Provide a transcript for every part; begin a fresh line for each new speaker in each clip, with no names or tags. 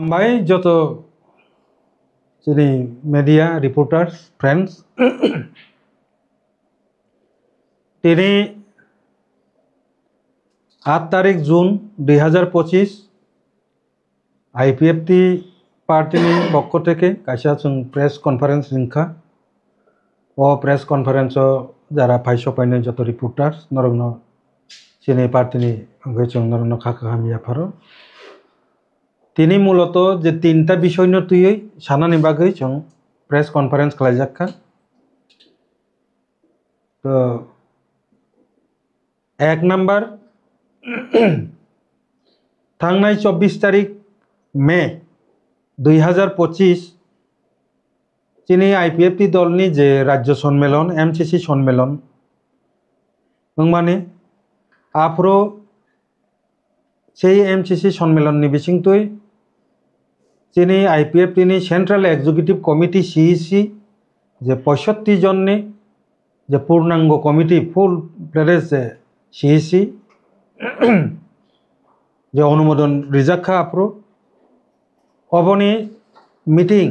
By Joto media reporters, friends, Tini 8 तारीख जून 2025 IPFT party पक्ष থেকে কাইসা जों प्रेस कन्फारेंस लिंखा ओ प्रेस कन्फारेंस যারা ফাইসো পাইনে যত রিপোর্টার্স নরগ্ন চিনি পার্টিনি অঙ্গে जों নরগ্ন খাকা হামিয়া ফারো তিনি মূলত যে তিনটা বিষয় ন তুই সানানি বাগৈ जों प्रेस कन्फारेंस খালাইজাক্কা তো एक नंबर थांनाय 24 तारीख मे 2025 चीनी आईपीएफटी दलनी जे राज्य सम्मेलन एमसीसी सम्मेलन माने आफ्रो से एमसीसी सम्मेलन नि बिसिंगतुई चीनी आईपीएफटी नि सेंट्रल एक्जिक्यूटिव कमिटी सीईसी जे 65 जननि जे पूर्णांग कमिटी फुल प्लेरेस जे सीईसी जो अनुमोदन रिजाखा आफ्रो अबनी मीटिंग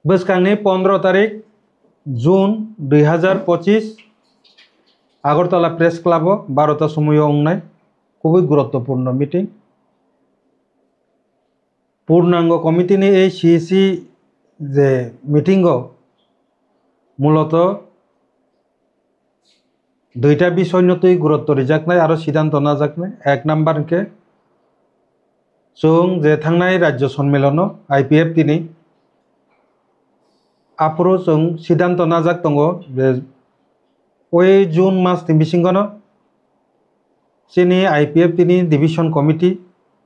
बसखांनि 15 तारीख जून 2025 आगरतला प्रेस क्लाब 12टा समय अंगनाय खूब गुरुत्वपूर्ण मीटिंग पूर्णांग कमिटी नि ए सीईसी जे मीटिंग मूलत दुईटा विषय नतुई गुरुत्व रिजाकनाय आरो सिद्धांत नाजाकनाय एक नम्बर के जों जे थांनाय राज्य सम्मेलन आईपीएफटी नि आप्रो जों सिद्धांत नाजाक दंगो जे ओइ जून मास नि बिसिंगनो चीनी आईपीएफटी नि डिविजन कमिटी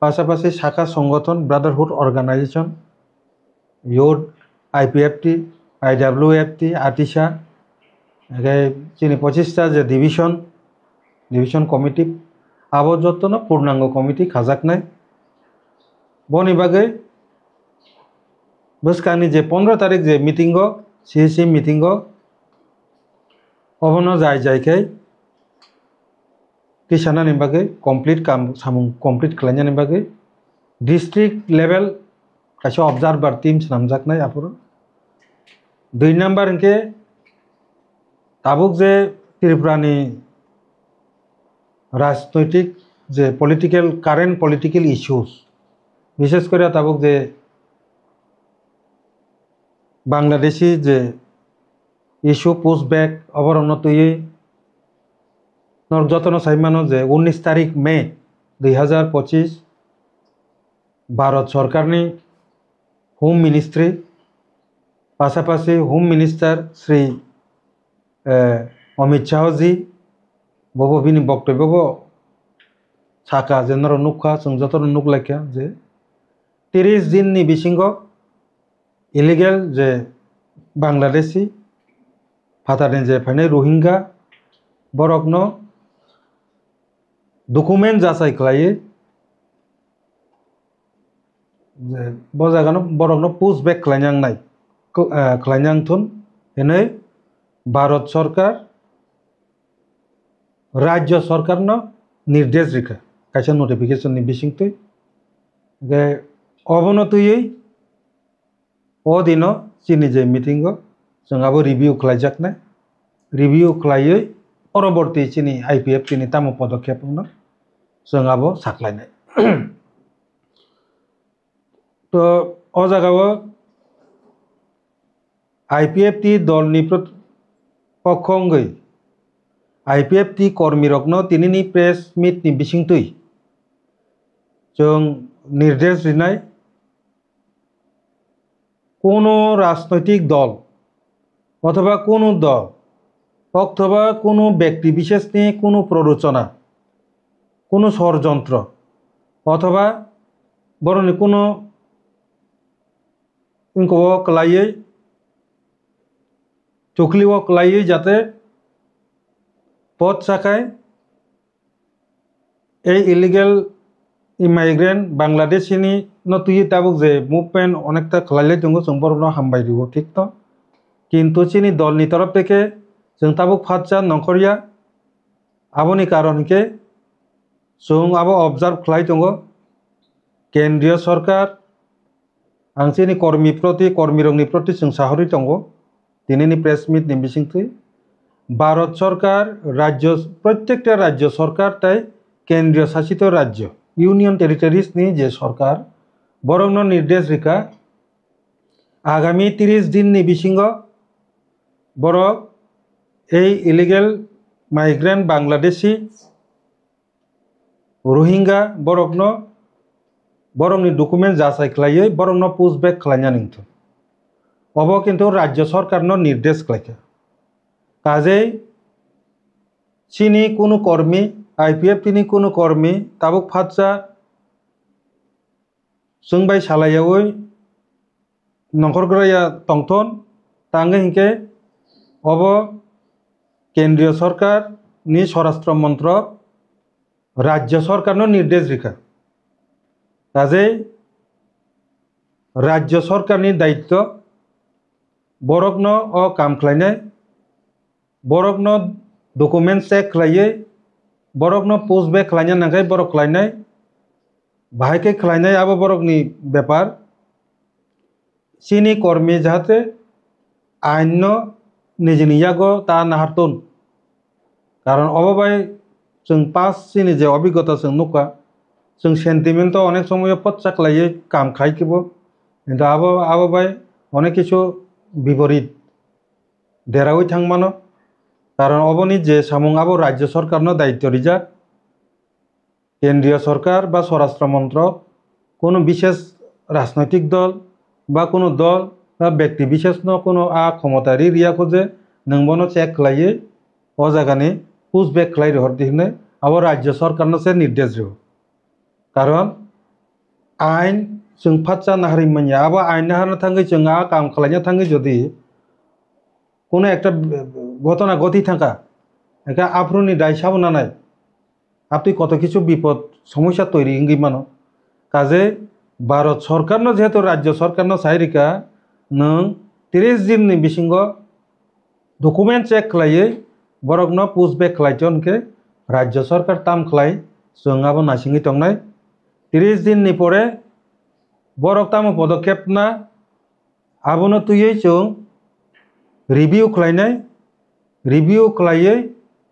पासापासि शाखा संगठन brotherhood organisation youth IPFT IWFT आतिशा चीनी 25टा जे डिविजन कमिटी आबोजतन पूर्णांग कमिटी खाजाकनाय बनि बागै बसखांनि जे 15 तारीख जे मीटिंग सीईसी मीटिंग अबनो जाय जायखै किसानानि बागै कमप्लीट काम सामुं कमप्लीट खालायनायनि बागै डिस्ट्रिक्ट लेवल कासे ऑब्जर्वर टीम्स नामजाकनाय आपुर 2 नम्बर के ताबुक जे त्रिपुरानि राजनैतिक जे पलिटिकल कारेंट पलिटिकल इश्यूज विशेष करे ताबुक जे बांग्लादेशी जे इश्यू पुश बैक अवरन्न तुई जतन साइमानो जे 19 तारीख मे 2025 भारत सरकारनि होम मिनिस्ट्री पासापासि होम मिनिस्टर श्री अमित शाह जी बबो बिनि बक्तव्य साका जेनर नुखा जों जतन नुखलायखा जे 30 दिन नि बिसिंग इलिगेल जे बांग्लादेशी फातानि जे फाइनाय रोहिंगा बरकनो डकुमेंट जासाय खालायो जे बजागानो बरकनो पुश बैक खालायनांनाय खालायनांथुन एनै भारत सरकार राज्य सरकार न निर्देश रिखा काइसा नोटिफिकेशन नि बिसिंगतै गे अबनतुयै ओ दिनो चीनी जे मीटिंग जोंहाबो रिव्यू खालायजाकनाय रिव्यू खालायै परवर्ती चीनी आईपीएफटी नि तामु पदक्षेपनो जोंहाबो साख्लायनाय तो ओ जागाव आईपीएफटी दलनि पक्षंगै आईपीएफटी कर्मी रत्न तिनिनि प्रेस मीट नि बिसिंगतै जों निर्देश रिनाय कोनो राजनैतिक दल अथवा कोनो दल अथवा कोनो व्यक्ति विशेषनि कोनो प्ररोचना कोनो षड़यंत्र अथवा बरनि कोनो इनको कलायै चुकलिओ कलायै जाते पद शाखाय ए इलिगेल इमाइग्रेंट बांग्लादेशीनि नतुई ताबुक जे मुभमेंट अनेकटा खालायलाय दंगो जों बरनो हामबाय दिगो ठीक तो किन्तु चीनी दलनि तरफ थेके जों ताबुक फादजा नखरिया आबोनि कारण के जों आबो ऑब्जर्व खालाय दंगो केंद्रीय सरकार आं चीनी कर्मी रंगनि प्रति जों साहरि दंगो दिनैनि प्रेस मिट नि बिसिंथि भारत सरकार राज्य प्रत्येकटा राज्य सरकार ताई केंद्रीय शासित राज्य यूनियन टेरिटरिज नि जे सरकार बरंनो निर्देश रिखा आगामी 30 दिन नि बिसिंगो बरक ए इलिगेल माइग्रेंट बांग्लादेशी रोहिंगा बरकनो बरंनि डकुमेंट जासाय खलायै बरंनो पुशबैक खलायना निंथु अब किन्तु राज्य सरकारनो निर्देश खलायखा काजै चीनी कुनु कर्मी IPFT नि कुनु कर्मी ताबुक फातसा जोंबाय सालायावै नखरग्राया तंथन तांगे हिंके अब केंद्रीय सरकार नि स्वराष्ट्र मंत्रक राज्य सरकारनो निर्देश रिखा काजै राज्य सरकारनि दायित्व बरकनो अ काम खलायनाय बरकनो डकुमेंट चेक खलायै बरकनो पुशबैक खलायना नांगाय बरक खलायनाय बाहायके खलायनाय आबो बरकनि बेपार चीनी कर्मी जाहाते आइनो निजिनि यागो ता नाहारतुन कारण अबबाय जों पास चीनी जे अभिज्ञता जों नुका जों सेंटिमेंट अनेक समय पच्चा खलायै काम खायखिबो किन्तु आबो बाय अनेक किछु विपरीत देरावै थांमानो कारण अबनि जे सामुं आबो राज्य सरकारनो दायित्व रिजाक केंद्रीय सरकार बा स्वराष्ट्र मंत्रक कोनो विशेष राजनैतिक दल बा कोनो दल बा व्यक्ति विशेषनो कोनो क्षमतारि रिया खोजे नोंबनो चेक खलायै अ जागानि पुशबैक खलाय हरदिने आबो राज्य सरकारनो से निर्देश रियो कारण आइन जों फातसा नाहारि मानिया आबो आइन नाहारनो थांगै जों काम खलायनो थांगै जदि কোনো একটা ঘটনা ঘটি থাকা একা আফরুনি দায় সাবনা নাই আপনি কত কিছু বিপদ সমস্যা তৈরি ইঙ্গি মানো কাজে ভারত সরকারনো যেহেতু রাজ্য সরকারনো সাইরিকা নং 30 দিনनि बिसिंग डकुमेंट चेक खलायै बरकनो पुशबैक खलायटनके राज्य सरकार ताम खलाय जोंआबो नासिङै दंनाय 30 दिननि परे बरक तामो पदक्षेप ना आबोनो तुयै जों रिव्यू खलायै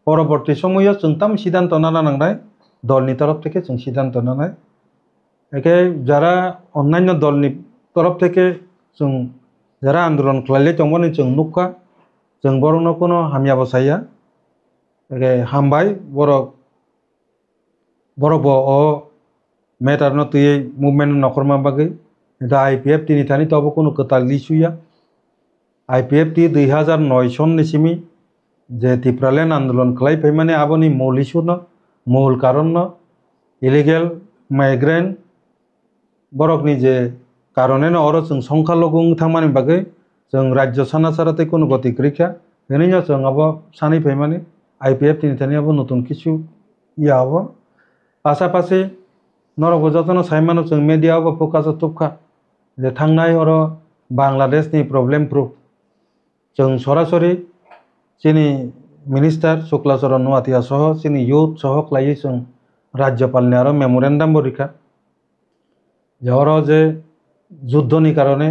परवर्ती समय जों ताम सिद्धांत नाना नांनाय दलनि तरफ থেকে जों सिद्धांत नानाय एके যারা অন্যান্য দলनि तरफ থেকে जों যারা आंदोलन खलायले दंमोन जों नुखा जों बरंनो कोनो हामिया बसाया एके हामबाय बरक अ मेटारनो तुयै मुभमेंट नखरमा बागै दा IPFT नि थानि तबो कोनो कताल लिसुया IPFT 2009 सननिसिमी जे तिप्रालेन आंदोलन खलायफाय माने आबोनि मूल इस्युनो मूल कारण इलिगेल माइग्रेंट बरकनि जे कारणेनो अरो जों संख्या लगुं थांमानि बागै जों राज्य सानासाराते कोनो गति गैखा बेनिनो जों आबो सानै फाय माने IPFT नि थानि आबो नतुन किछु इया आबो पासापासि नरगो जतनो सायमानो जों मीडिया आबो फोकास तुबखा जे थांनाय अरो बांग्लादेशनि प्रब्लेम प्रुफ जों सरासरि चीनी मिनिस्टार शुक्लाचरण नुवातिया सह चीनी यूथ सह खलायै जों राज्यपालनि आरो मेमोरेंडाम बरिखा जहर जे युद्धनि कारणे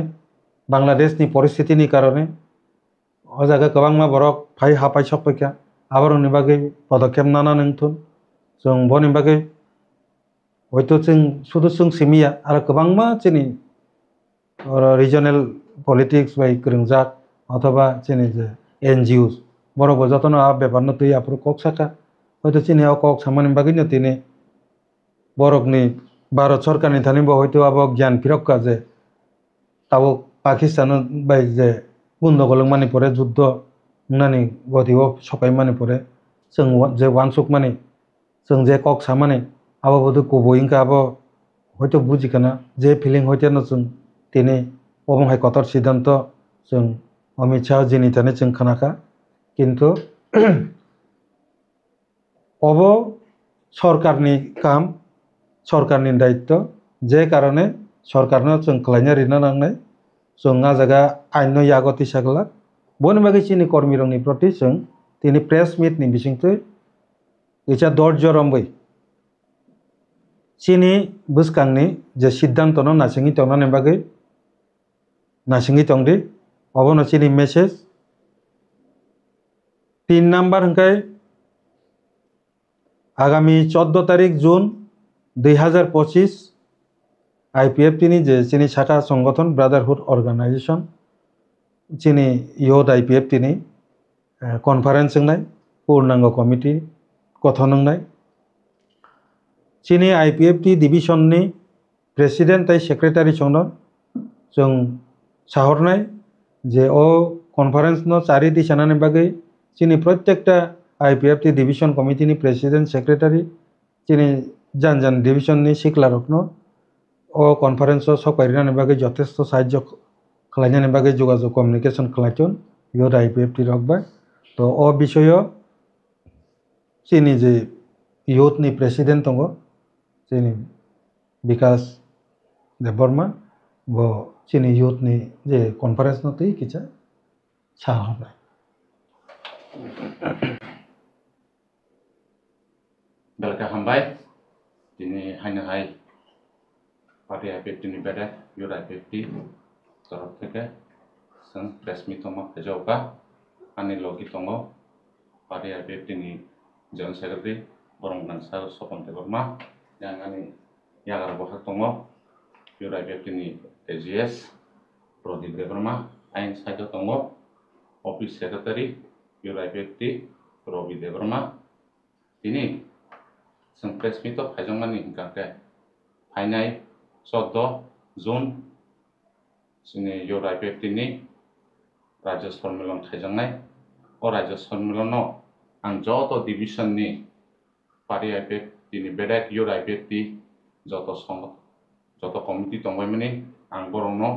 बांग्लादेशनि परिस्थितिनि कारणे अ जायगा गोबांमा बरक फाय हापाय सफैखा आबारनि बागै पदक्षेप नाना नोंथुन जों बनि बागै हयतो जों सुदु जों सिमिया आरो गोबांमा चीनी रिजनल पलिटिक्स बाय गोरोंजाक अथवा चीनी जे NGOs बरक जतनो बेपारनो तुय आफर कक साका हयतो चीनी कक सामानि बागैनो तिनि बरकनि भारत सरकारनि थानिबो हयतो आबो ज्ञान फिरक्का जे ताबो पाकिस्तान बाय जे गंदगल मानि परे युद्ध नानि गतिओ सकाय मानि परे जों जे वानसुक मानि जों जे कक सामानि आबो बदु कोबोइंका आबो हयतो बुजिखाना जे फिलिंग हयतो जों तिनि अबंहाय कतर सिद्धांत जों अमित शाह जिनि थाने जों खानाखा किन्तु अब सरकारनि काम सरकारनि दायित्व जे कारणे सरकारनो जों खलायना रिना नांनाय जों आ जागा आइनो यागति सागला बनि बागै चीनी कर्मी रंनि प्रति जों तिनि प्रेस मिट नि बिसिंथै इचा दर्ज रंबै chini buskangni je siddhanto no nasingi tongnani bagui nasingi tongdi obono chini message 3 number হংকাই আগামী 14 তারিখ জুন 2025 IPF তিনি যে চিনি শাখা সংগঠন ব্রাদারহুড অর্গানাইজেশন চিনি ইয়দ IPF তিনি কনফারেন্স নাই পূর্ণাঙ্গ কমিটি গঠন নাই চিনি IPF টি ডিভিশননি প্রেসিডেন্ট তাই সেক্রেটারি সংন जों সাহরনাই যে ও কনফারেন্স নো চারি দিশানানি বাগৈ চিনি প্রত্যেকটা IPF টি ডিভিশন কমিটিনি প্রেসিডেন্ট সেক্রেটারি চিনি জান জান ডিভিশননি সিকলারকনো ও কনফারেন্স সকাইরানি বাগৈ যথেষ্ট সাহায্য খালাইনানি বাগৈ যোগাযোগ কমিউনিকেশন খালাইতন ইয়দ IPF টি রকবা তো ও বিষয় চিনি যে ইয়দনি প্রেসিডেন্ট দङ চিনি বিকাশ দেববর্মা ব চিনি ইয়দनि যে conference নতै কিছা সাহরনাই
Belka hambai dini hanya hai party IPF dini beda yur IPF torok theke sang press meet tongmo pejauka ani logi tongo party IPF dini John Secretary borong nansar sopon teborma yang ani yagar bohak tongo yur IPF dini AGS Prodip Deborma ain saja tongo Office Secretary yur IPF Robi Deborma dini जों press मिट फाइजंमानि हिंखाके फाइनाय 14 जुन जोंनि इयद IPF नि राज्य सम्मेलन थाइजंनाय अ राज्य सम्मेलनाव आं जत डिभिजननि party IPF नि बेदाक इयद IPF जत committee दंबायमानि आं बरंनो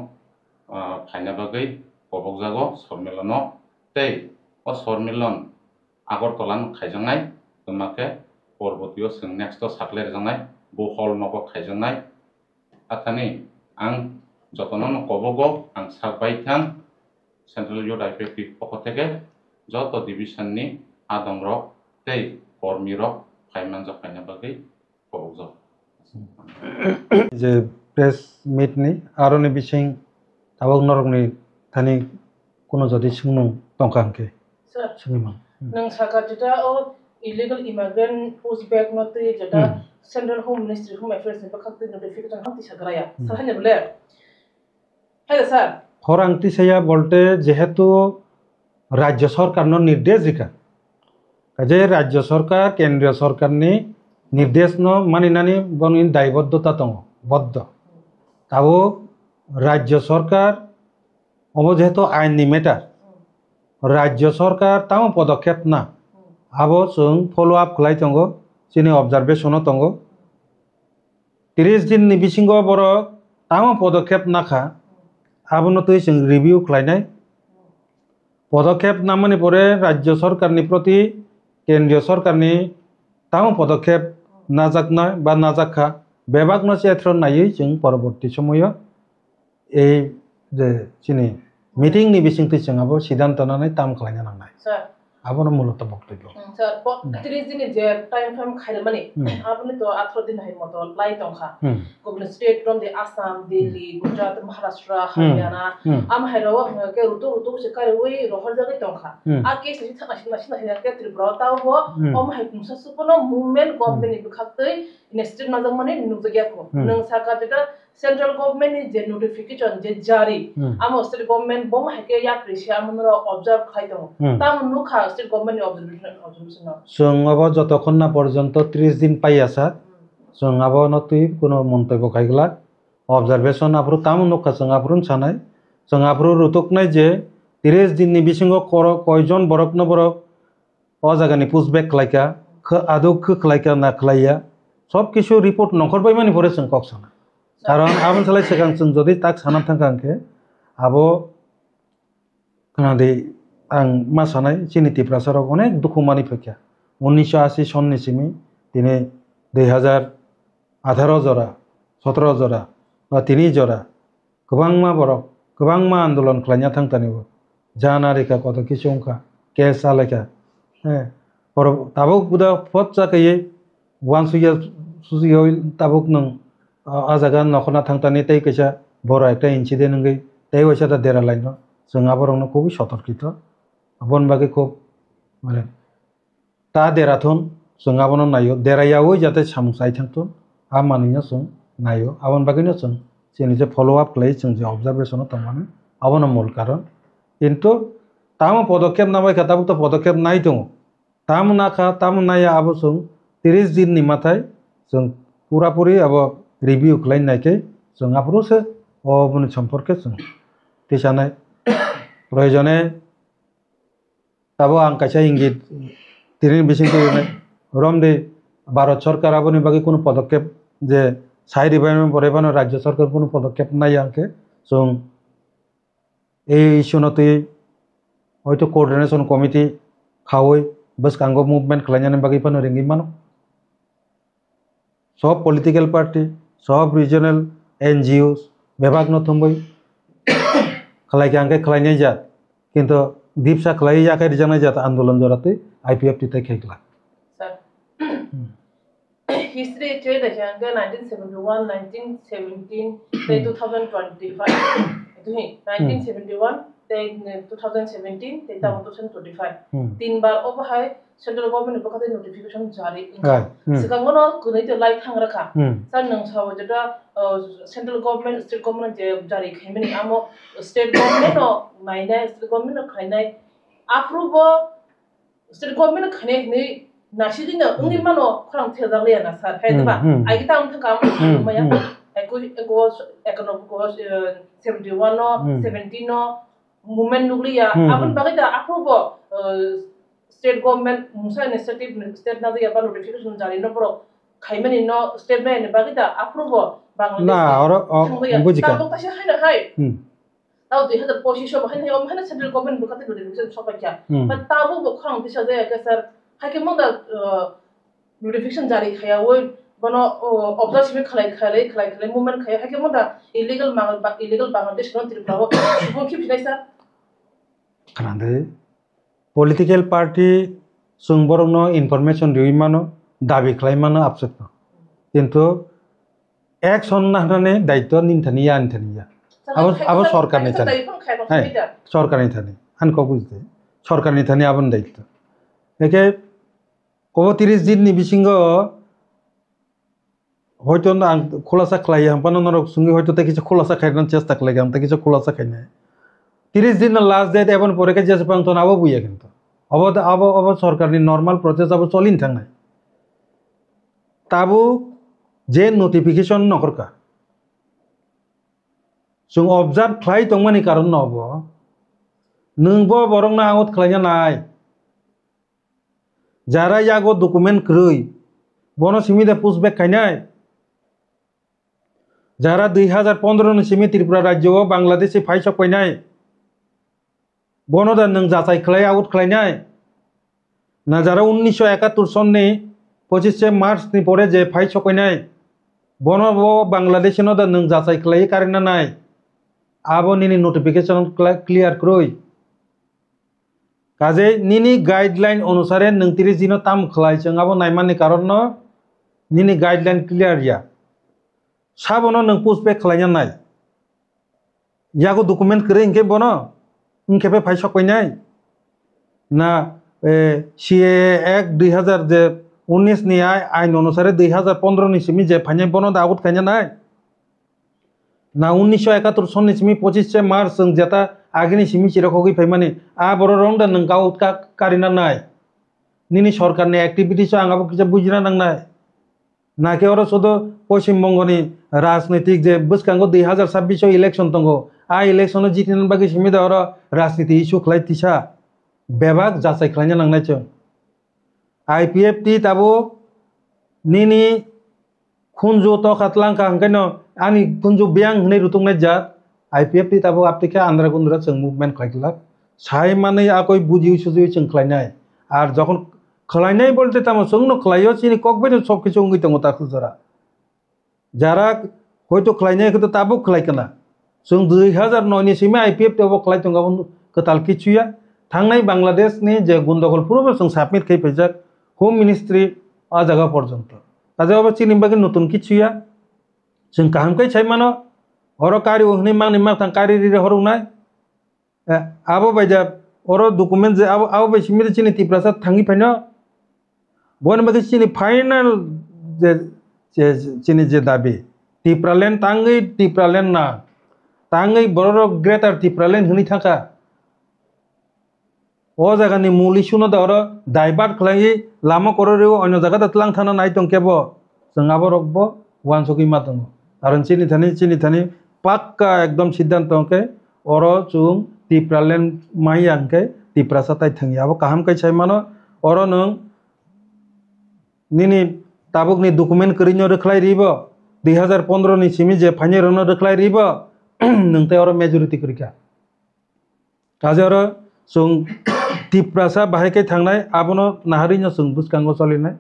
फाइना बागै गबकजागो सम्मेलनाव तै अ सम्मेलन आगरतलान थाइजंनाय तमाके পরবর্তীয় जों नेक्स्ट साकलेर जानाय बहल नब खायजनाय आथानि आं जतन कबगो आं साकबायथां सेंट्रल इयद IPF पक्ष থেকে যত ডিভিশনनि आदमरक तै कर्मीरक फाइमान जखायना बागै कबगजाव
जे प्रेस मिटनि आरोनि बिसिं ताबक नरकनि थानि कोनो जदि सोंनो दंखांके सोंगिमा
नों साकाटिटा ओ illegal immigrant who's back not the jada Central Home Ministry Home Affairs ni bakak tin notification hang tisa garaya sarhanya bole hello sir
খরাংটি saya বলতে যেহেতু রাজ্য সরকার নির্দেশ দিকা কাজে রাজ্য সরকার কেন্দ্রীয় সরকারনি নির্দেশ ন মানিনানি বনি দায়বদ্ধতা দङ বদ্ধ তাও রাজ্য সরকার অব যেহেতু আইননি মেটার রাজ্য সরকার তাও পদক্ষেপ না आबो जों फलो आप खालाय दंगो जोंनि अबजारभेशनाव दंगो 30 दिननि बिसिंगो बर ताम पदक्षेप नाखा आबोनतै जों रिभिउ खालायनाय पदक्षेप नामानि परे राज्य सरकारनि प्रति केंद्रीय सरकारनि ताम पदक्षेप नाजाकनाय बा नाजाखा बेबागनो क्षेत्र नायै जों परबर्ती समय ए जे जोंनि मिटिंनि बिसिंथि जों आबो सिद्धांत लानानै ताम खालायनो नांनाय आबोनो मूलत बक्तव्य
सर 30 दिन जे टाइम फ्रेम खाइले माने आपने तो 18 दिन है मत लाई तंखा government state from the Assam Delhi Gujarat Maharashtra Haryana आम हैरो के रुतो से करे वे रोहर जगह तंखा आ केस से थाना के त्रिपुरा ताव हो ओम है कुमसा सुपनो मूवमेंट गवर्नमेंट बिखातै नेस्टेड नाजम माने नुजगिया को नों साका जेटा सेंट्रल गवर्नमेंट नि जे नोटिफिकेशन जे जारी आम स्टेट गवर्नमेंट बम है के या प्रेसिया आमनो ऑब्जर्व खाइ दङ ताम नुखा स्टेट गवर्नमेंट नि ऑब्जर्वेशन
जों अब जतक्षण ना पर्यन्त 30 दिन पाइ आसा जों अब नतै कोनो मन्तब्य खाइगला ऑब्जर्वेशन आफरो ताम नुखा जों आफरुन सानाय जों आफरो रुतुकनाय जे 30 दिन नि बिसिङाव कयजन बरकनो बरक अ जागानि पुशबेक खालायका आदौ खालायका ना खालाया सब किछु रिपोर्ट नखरबाय मानि परे जों कक साना कारण आबन सालाय सिगां जों जदि ताक साना थांखांके आबो खोनादै आं मा सानाय चिनिति प्रसारक अनेक दुखु मानि फैखा 1980 सननिसिम दिनै 2018 जरा 17 जरा बा 3 जरा गोबांमा बरक गोबांमा आन्दोलन खालायना थांतानिबो जानारिका कत किसुंखा केस आलायका पर ताबो बुदा फत जाकयै wan suya susi hoi tabuk nung ajaga nokona thangtani tei kaisa boro ekta incident ngai tei waisa ta dera laino जों aborokno খুবই সতর্কিত abon bage খুব মানে ta derathon जों abono nayo derayawoi jate samung sai thangton a manino जों nayo abon bagino जों chini je follow up klai जों je observation tongmane abono mul karon কিন্তু tamo পদক্ষেপ নামাই খাতাবুক তো পদক্ষেপ নাই দङ তাম না খা তাম নাইয়া আবো जों 30 दिन नि माथाय जों পুরাপুরি আবো রিভিউ ক্লাইন নাইকে जों আবরোসে অবনি সম্পর্কে जों তিসানাই প্রয়োজনে তাবো আং কাইসা ইঙ্গিত তিরিন বিসিংকে রমদে ভারত সরকার আবনি বাকি কোনো পদক্ষেপ যে সাইড ইভেন্ট পরেবানো রাজ্য সরকার কোনো পদক্ষেপ নাই আংকে जों এই ইস্যুনতে হয়তো কোঅর্ডিনেশন কমিটি খাওই বসকাঙ্গো মুভমেন্ট খালাইনানি বাকি পানো রেঙ্গি মানো সব পলিটিক্যাল পার্টি সব রিজনাল এনজিওস বিভাগ নথমবই খালাইকে আংকে খালাইনাই যাত কিন্তু দীপসা খালাই যাকে জানাই যাত আন্দোলন জরাতে আইপিএফটি তে খেকলা
sir history trade janga 1971 1917 te 2025 itu hi 1971 te 2017 te 2025 तीन बार अब है सेंट्रल गवर्नमेंट बखते नोटिफिकेशन जारी सिगांगनो गुनै ते लाइ थांग रखा सर नों साव जटा सेंट्रल गवर्नमेंट स्टेट गवर्नमेंट जे जारी खैमनि आमो स्टेट गवर्नमेंट नो नाइनाय स्टेट गवर्नमेंट खाइनाय अप्रूव स्टेट गवर्नमेंट खाने नै नासिदिनो उनि मानो खरां थेजालिया ना सर हैदबा आइ तां थांगा माया एको इकोनॉमिक को 71 नो 17 नो मूवमेंट नुगलिया आपन बागै दा अप्रूव स्टेट गवर्नमेंट मुसा इनिशिएटिभ स्टेट ना जे बा नोटिफिकेशन जारी न प्रो खाइमानि न स्टेट में बागै दा अप्रूव बांग्लादेश
ना और बुजिका
ता तासे हायना हाय ताउ 2025 बहाय नै हमहाय सेंट्रल गवर्नमेंट बखते नोटिफिकेशन सफाइया बट ताबो बखरां दिसा जाया के सर हाके मंदा नोटिफिकेशन जारी खाया वो बनो ऑब्जर्वेशन खलाय मूवमेंट खाया हाके मंदा इलीगल बांग्लादेश न त्रिपुरा सुबुं की फिनाय सर
खानादे पॉलिटिकल पार्टी जों बरनो इनफरमेशन दिउइ मानो दाबि खालाय मानो आपसेट किन्तु एक्शन नाहनाने दायित्व निनथानिया आबो सरकारनि थानि सरकारनि थानि हानखौ बुझते सरकारनि थानि आबन दायित्व एके को 30 दिन नि बिसिंगो হয়তো না খোলাসা খাই হাম্পানো নরক সঙ্গে হয়তো তে কিছু খোলাসা খাইনার চেষ্টা করলাম তে কিছু খোলাসা খাই না 30 দিন লাস্ট ডেট এবং পরে কে যেসে পাং তো আবো বুইয়া কিন্তু अब सरकारनि नर्माल प्रसेस अब चलिन थांनाय ताबो जे नोटिफिकेशन नखरका जों ऑब्जर्व खाय तंमानि कारण नब नोंबो बरंना आउट खालायना नाय যারা ইয়াগো ডকুমেন্ট ক্রই বন সিমিদে পুষবেক খাইনাই যারা 2015 नि सिमी त्रिपुरा राज्य बांग्लादेश फाइसक पाइनाय बनदा नों जाचाय खलाय आउट खलायनाय ना যারা 1971 सननि 25 मार्च नि परे जे फाइसक पाइनाय बनबो बांग्लादेश नो दा नों जाचाय खलाय कारेना नाय आबो निनि नोटिफिकेशन क्लियर क्रोय काजे निनी गाइडलाइन अनुसारे नों 30 दिन ताम खलाय जोंआबो नायमाननि कारण न निनी गाइडलाइन क्लियर या साबनो नों पुष्पे खलायना नाय यागो डकुमेंट करे इनके बनो इनके पे फाइसक पाइनाय ना सीए एक्ट 2019 नि आइन अनुसारे 2015 नि सिमी जे फाइनाय बनो दा आउट खायना नाय ना 1971 सननि सिमी 25 मार्च जों जेता आगेनि सिमी चिरखगै फाइमानि आ बर रंदा नों आउट कारिना नाय निनी सरकारनि एक्टिविटीस आंगाबो किजा बुजिना नांनाय नाके और शुद्ध पश्चिम बंगनि राजनीतिक जे बसकांगो 2026 इलेक्शन दंगो आ इलेक्शन जितिन बागै सिमिदा और राजनीति इस्यु खलाय तिसा बेबाग जाचाय खलायना नांनाय जों आईपीएफटी ताबो निनी खुनजु तो खातलांका हंकायनो आनि खुनजु बियां हनै रुतुंनाय जात आईपीएफटी ताबो आपटिका आंद्रा गुंद्रा जों मुभमेंट खायखला साय माने आकय बुजिउ सुजिउ जों खलायनाय आर जखन खलायनाय बोलते तामो जोंनो खलायो सिनि ककबेनो सब किछु उंगै दङ ता खुजरा जारा हयतो खलायनाय खो ताबो खलायकना जों 2009 नि सिमा आईपीएफटी अब खलाय दंगाबो कताल किछुया थांनाय बांग्लादेश नि जे गुन्दगल पूर्व जों साबमिट खायफैजाक होम मिनिस्ट्री आ जागा पर्यन्त kaje obo chini bagi nutun kichuya जों kaham kai chai mano oro kari ohni mang ni mang tang kari ri horung nai abo baja oro document je abo bai simir chini tiprasa thangi phaino bon bagi chini final je chini je dabi tipralen na tangai bororo greater tipralen huni thaka o jaga ni muli suno da oro divert khlai lama kororeo onyo jaga da tlang thana nai tongkebo जों abo rokbo wansoki matong karon chini thani pakka ekdom siddhant onke oro chung tipralen mai angke tiprasa tai thangi abo kaham kai chai mano oro nung nini tabuk ni document kerinyo rekhlai ribo 2015 ni simi je phanye rono rekhlai ribo nungte oro majority krika kaje oro chung tiprasa bahai kai thangnai abono naharinya chung buskango cholinai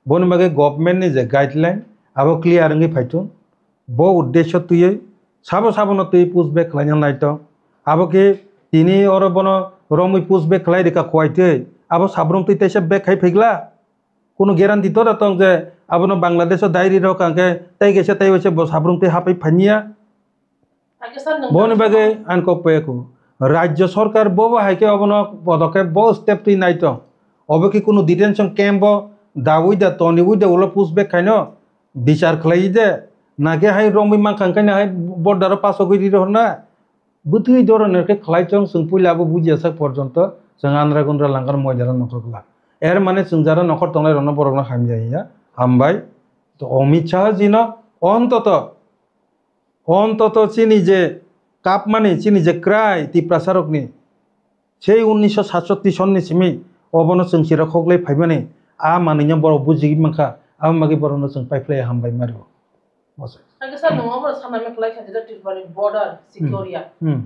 bon bage government ni je guideline abo clear ngi phaitun bo uddesho tuye sabo tuye pushback khlainya naito abo ke tini oro bono romui pushback khlai reka khoite abo sabrung tuy taisa back khai phigla কোনো guarantee তো Datong যে abono bangladesh dairi ro kangke tai gese tai wese bo sabrung tuy hapai phania bon bage anko peku রাজ্য সরকার bobo haike abono পদক্ষেপ bo step tuy naito obo ki কোনো detention camp দাউই দা তনি উই দা ওলো pushback খাইনো বিচার খলাই দে নাকে হাই রমি মান খাঙ্কাইনা হাই বর্ডার পাস কইরি রহনা বুতুই ধরনের কে খলাইচং जों পুইলাবো বুঝিয়াsak পর্যন্ত जों আন্দ্রা গুন্দ্রা লাঙ্গার ময়দারা নকরলা এর মানে जों যারা নকর তংলাই রন বরগনা হামজাইয়া হামবাই তো অমিত শাহ জিন অন্তত চিনি যে কাপ মানে চিনি যে ক্রাই তি প্রচারকনি সেই 1967 সননি সিমি অবন जों সিরা খগলাই ফাইবানি आ मानिnya बर बुजि माखा आ मागि बरनो जों पाइफ्लाय हामबाय मारो मसे
Agasa no amro sana me klai khajida tirpani border security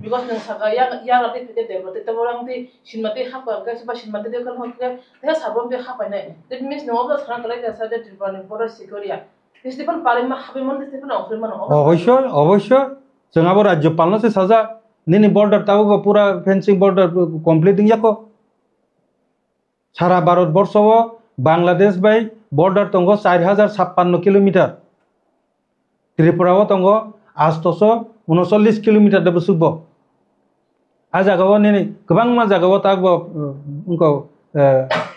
because nang saga ya rate pike devote te borang ti shinmate hapa ga ba shinmate de kal hokke te sabom de hapa nai that means no amro sana klai khajida tirpani border security this depend parima habe mon this depend ofre man
অবশ্যই जों आबो राज्यपाल से साजा निनि border Tabo पूरा fencing border completing jako সারা ভারতবর্ষ বাংলাদেশ বাই border তঙ্গ 4056 kilometre ত্রিপুরাও তঙ্গ 839 কিলোমিটার দেব সুব आ जागाव नि गोबां मा जागाव तागबो उनको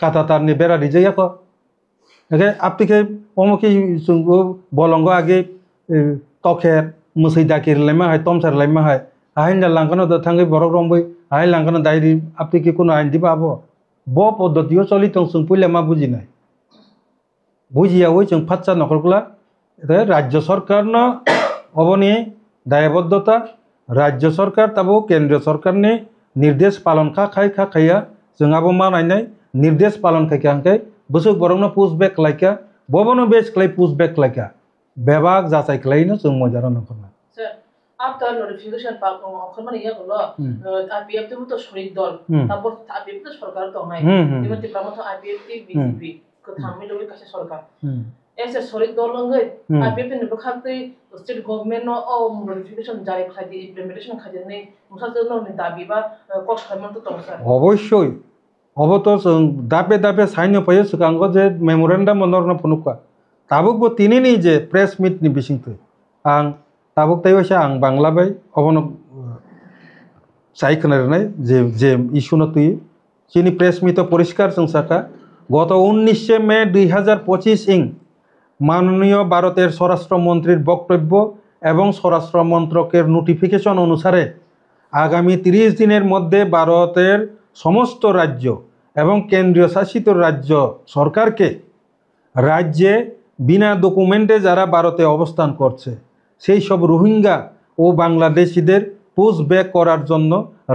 काटातारनि बेरा रिजयाको एके आपतिके ओमोकि सुंगो बलंगो आगे तखेर मुसै दाकिर लाइमा हाय तमसार लाइमा हाय आइना लांगनो द थांगै बरक रंबै आइ लांगनो दाइरि आपतिके कोनो आइन दिबाबो bo পদ্ধতিও চলি তং जों পুইলা मा बुजिनाय বুঝিয়াও जों फाच्चा नखरगला এটা রাজ্য সরকার ন অবনি দায়বদ্ধতা রাজ্য সরকার তাবো কেন্দ্রীয় সরকারনি নির্দেশ পালন খাইয়া जों आबो मानायनाय निर्देश पालन खाइखांके बुसुक बरंनो पुशबेक लाइका बबनो बेस क्लाइ पुशबेक लाइका बेबाग जाचाय क्लाइनो जों मजारा नखरना
after notification পাক অখরমান ইয়া হলো আইপিএফ তো শরীক দল তারপর আইপিএফ তো সরকার তো নাই যেমন ত্রিপুরা আইপিএফ বিজেপি কোথাও মিলবে কাছে সরকার এসে শরীক দল লঙ্গে আইপিএফ নি বখাতে স্টেট গভর্নমেন্ট ও নোটিফিকেশন জারি খাইদি ইমপ্লিমেন্টেশন খাইদি নেই মুসাজন্য নি দাবি বা কষ্ট খাইমন তো তংসার
অবশ্যই অবতো जों दाबे साइन फयो सिगांग जे मेमोरेन्डाम मनरना फनुका ताबुक बो तिनिनि जे प्रेस मिट नि बिसिंथै आं ताबुक ताइवासा आं बांला बाय अबन साइखनारनाय जे इस्यु तुई चिनि प्रेस मिट परिष्कार जों साका गत 19 मे 2025 ইং माननीय भारतेर स्वराष्ट्र मंत्रीर बक्तव्य एवं स्वराष्ट्र मंत्रकेर नोटिफिकेशन अनुसारे आगामी 30 दिनेर मध्य भारतेर समस्त राज्य एवं केंद्रीय शासित राज्य सरकार के राज्ये बिना डकुमेंटे जारा भारते अवस्थान करছে সেই সব রোহিঙ্গা ও বাংলাদেশীদের পুশব্যাক করার জন্য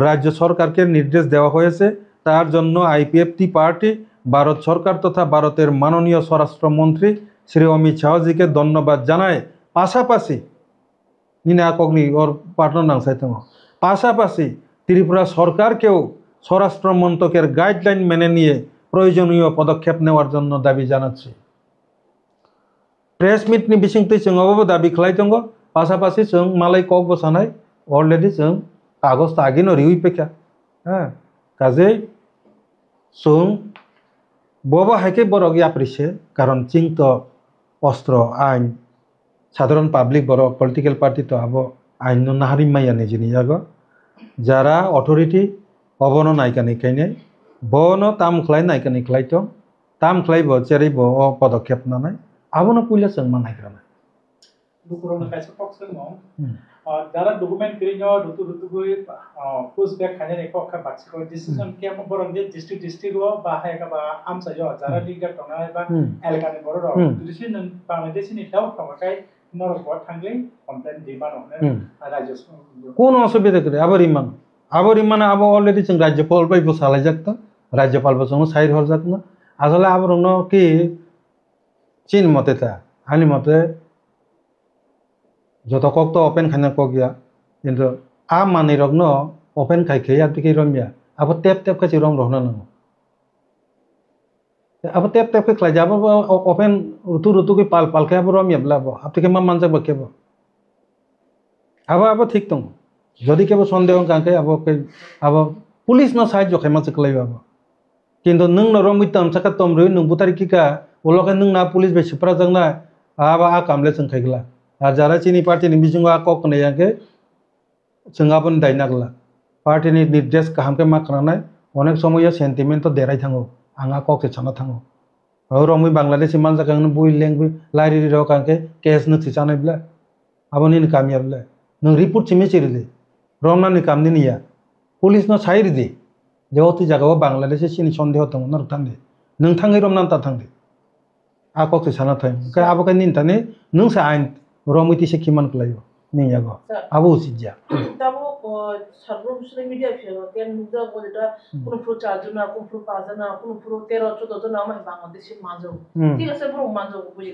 রাজ্য সরকারকে নির্দেশ দেওয়া হয়েছে। তার জন্য আইপিএফটি পার্টি ভারত সরকার তথা ভারতের মাননীয় স্বরাষ্ট্রমন্ত্রী শ্রী অমিত শাহজিকে ধন্যবাদ জানায়। পাশাপাশি ইনি আকগ্নি ওর পার্টনার নাংসাইতং পাশাপাশি ত্রিপুরা সরকারকেও স্বরাষ্ট্র মন্ত্রকের গাইডলাইন মেনে নিয়ে প্রয়োজনীয় পদক্ষেপ নেওয়ার জন্য দাবি জানাচ্ছি। प्रेस मिट नि बिसिंथै जोंबो दाबि खालायदोंगो पासापासि जों मालाय कक बसानाय अलरेडी जों कागज तागिनो रिउइ पेखा काजे जों बबो हाइके बरग याप्रिसे कारण चिंग तो অস্ত্র আইন সাধারণ পাবলিক বড় পলিটিক্যাল পার্টি তো আবো আইন নাহারি মাইয়া নিজে নিজাগো যারা অথরিটি অবনো নাইকানি খাইনে বনো তাম খ্লাই নাইকানি খ্লাইতো তাম খ্লাইব চেরাইব ও পদক্ষেপ নানাই আবনো পুইলা जों मानायग्रानाय
दुकुरनो खायसे पक्ष दङ যারা ডকুমেন্ট করিনো রুতু রুতু গই পোস্ট ব্যাক খানে রেকো খা বাচ্চা ডিসিশন কে মো বরং যে ডিস্ট্রিক্ট ও বা হায়কা বা আমসা জ যারা লিগার টনা বা এলাকানি বড় র ডিসিশন বাংলাদেশনি দাও খামাকাই নরক থাংলে কমপ্লেন দিবানো রাজ্য
কোন অসুবিধা করে আবার ইমান আবার অলরেডি जों রাজ্যপাল বাইবো সালাই যাকতো রাজ্যপাল বসং সাইড হর যাকনো আসলে আবার ন কি চীন মতে তা আনি মতে যত কক তো ওপেন খানা কক গিয়া কিন্তু আ মানি রগ্ন ওপেন খাইखे আর বিকে রমিয়া আবার টেপ টেপ খাচি রম রহনা নাও আবার টেপ টেপ কে খাই যাব ওপেন ঋতু কে পাল পাল কে আবার রমিয়া বলাবো আপনি কে মান যাক বকেবো আবার ঠিক দं যদি কেবো সন্দেহ কাকে আবার পুলিশ ন সাহায্য খাইमा চকলাইবাবো কিন্তু नों न रमिताम साका तमरै नों बुतारि किका उलके नों ना पुलिस बे सिप्रा जंना आबा आ कामले जों खाइगला আর যারা চিনি পার্টিনি বিজুঙ্গ কক নেয়াকে जोंहाबन दायनागला पार्टीनि निर्देश काहामके मा खानाय अनेक समय सेंटिमेंट तो देराय थाङो आंहा ककसे साना थाङो रमै बांलादेश मान जाकांनो बुइ लेंगुइ लाइरि रो कांके केस न थिसानायब्ला आबनि कामियाब्ला नों रिपोर्ट सिमे चिरिले रमनानि कामनि निया पुलिस न साइरिदि जेवति जागाव बांलादेश सिनि सन्देह दङ न थांदे नों थाङै रमनान ता थांदे आ ककसे साना थाय का आबका निनताने नों सा आइन रमैति से किमान खलायो नियागो आबो उसिज्या
তাবো সার্বম সোশ্যাল মিডিয়া ফেলো কেন মুজা বলেটা কোন প্রো 4 জন না কোন প্রো 5 জন না কোন প্রো 13 14 জন আমার বাংলাদেশের মাঝে ঠিক আছে পুরো মাঝে বুঝি